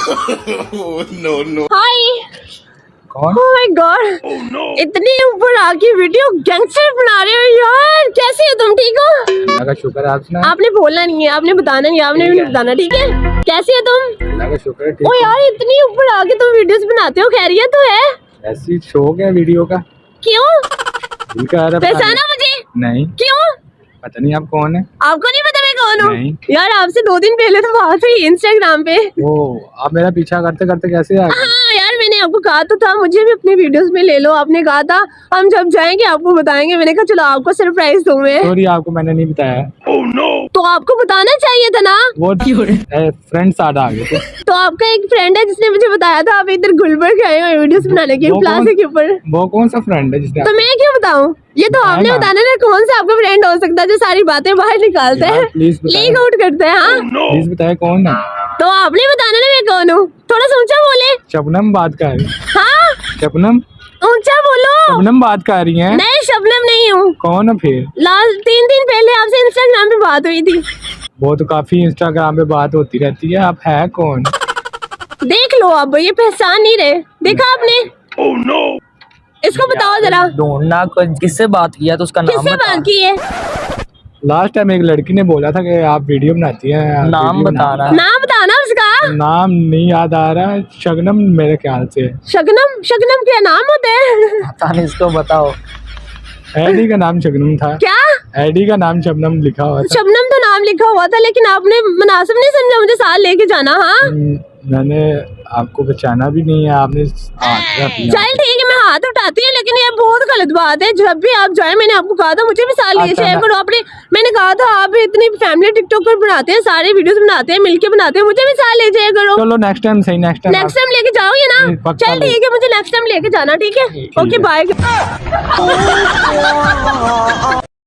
No no. हाय। कौन? Oh my God, इतनी ऊपर आके वीडियो गैंगस्टर बना रहे हो यार। कैसे हो तुम, ठीक हो? अल्लाह का शुक्र है। आपने बोलना नहीं है, आपने बताना नहीं है, आपने भी नहीं बताना, ठीक है? कैसे हो तुम? अल्लाह का शुक्र है। ओ यार, इतनी ऊपर आके तुम वीडियोस बनाते हो, खैरियत तो है? ऐसी शौक है वीडियो का। क्यों? पहचाना मुझे? नहीं। क्यों? पता नहीं आप कौन है। आपको नहीं पता मैं कौन हूँ? नहीं। यार आपसे 2 दिन पहले तो बात हुई इंस्टाग्राम पे। ओ, आप मेरा पीछा करते करते कैसे आ गए? हाँ यार, मैंने आपको कहा तो था मुझे भी अपने वीडियोस में ले लो। आपने कहा था हम जब जाएंगे आपको बताएंगे। मैंने कहा चलो आपको सरप्राइज दूं मैं। सॉरी, आपको मैंने नहीं बताया। तो आपको बताना चाहिए था ना। वो फ्रेंड साथ आ गए थे। तो आपका एक फ्रेंड है जिसने मुझे बताया था आप इधर गुलबर्ग आए हो वीडियोस बनाने के प्लाजा के ऊपर। वो कौन सा फ्रेंड है जिसने? तो मैं क्यों बताऊं? ये तो आपने बताना ना, कौन सा आपका फ्रेंड हो सकता है जो सारी बातें बाहर निकालता है, लीक आउट करता है। हाँ प्लीज बताए कौन है। तो आपने बताना ना मैं कौन हूँ। थोड़ा सा ऊंचा बोले। शबनम बात कर रही। हाँ शबनम, ऊंचा बोलो। शबनम बात कर रही है। नहीं, शबनम नहीं हूँ। कौन है फिर? लास्ट 3 दिन पहले आपसे इंस्टाग्राम पे बात हुई थी। वो तो काफी इंस्टाग्राम पे बात होती रहती है। आप है कौन? देख लो, अब ये पहचान नहीं रहे। देखा आपने? Oh no! इसको बताओ जरा, ढूंढना किससे बात किया तो उसका नाम किससे बता। बात की है? लास्ट टाइम एक लड़की ने बोला था कि आप वीडियो बनाती हैं। नाम बता रहा है। नाम बताना उसका। नाम नहीं याद आ रहा। शगनम मेरे ख्याल से। शगनम? शगनम क्या नाम होता है? पता नहीं, इसको बताओ। एडी का नाम शगनम था। क्या? एडी का नाम शबनम लिखा हुआ था। शबनम तो नाम लिखा हुआ था, लेकिन आपने मुनासिब नहीं समझा मुझे साथ लेके जाना। हाँ मैंने आपको बचाना भी नहीं है। आपने चल ठीक है, मैं हाथ उठाती हूँ, लेकिन ये बहुत गलत बात है। जब भी आप जाए, मैंने आपको कहा था मुझे भी साथ ले जाया करो। आपने, मैंने कहा था आप इतनी फैमिली टिकटॉकर बनाते हैं, सारे वीडियोस बनाते हैं, मिलके बनाते हैं, मुझे भी साथ ले जाया करो। चलो नेक्स्ट टाइम सही। नेक्स्ट टाइम लेके जाओगे ना? चल ठीक है, मुझे नेक्स्ट टाइम लेके जाना, ठीक है? Okay bye.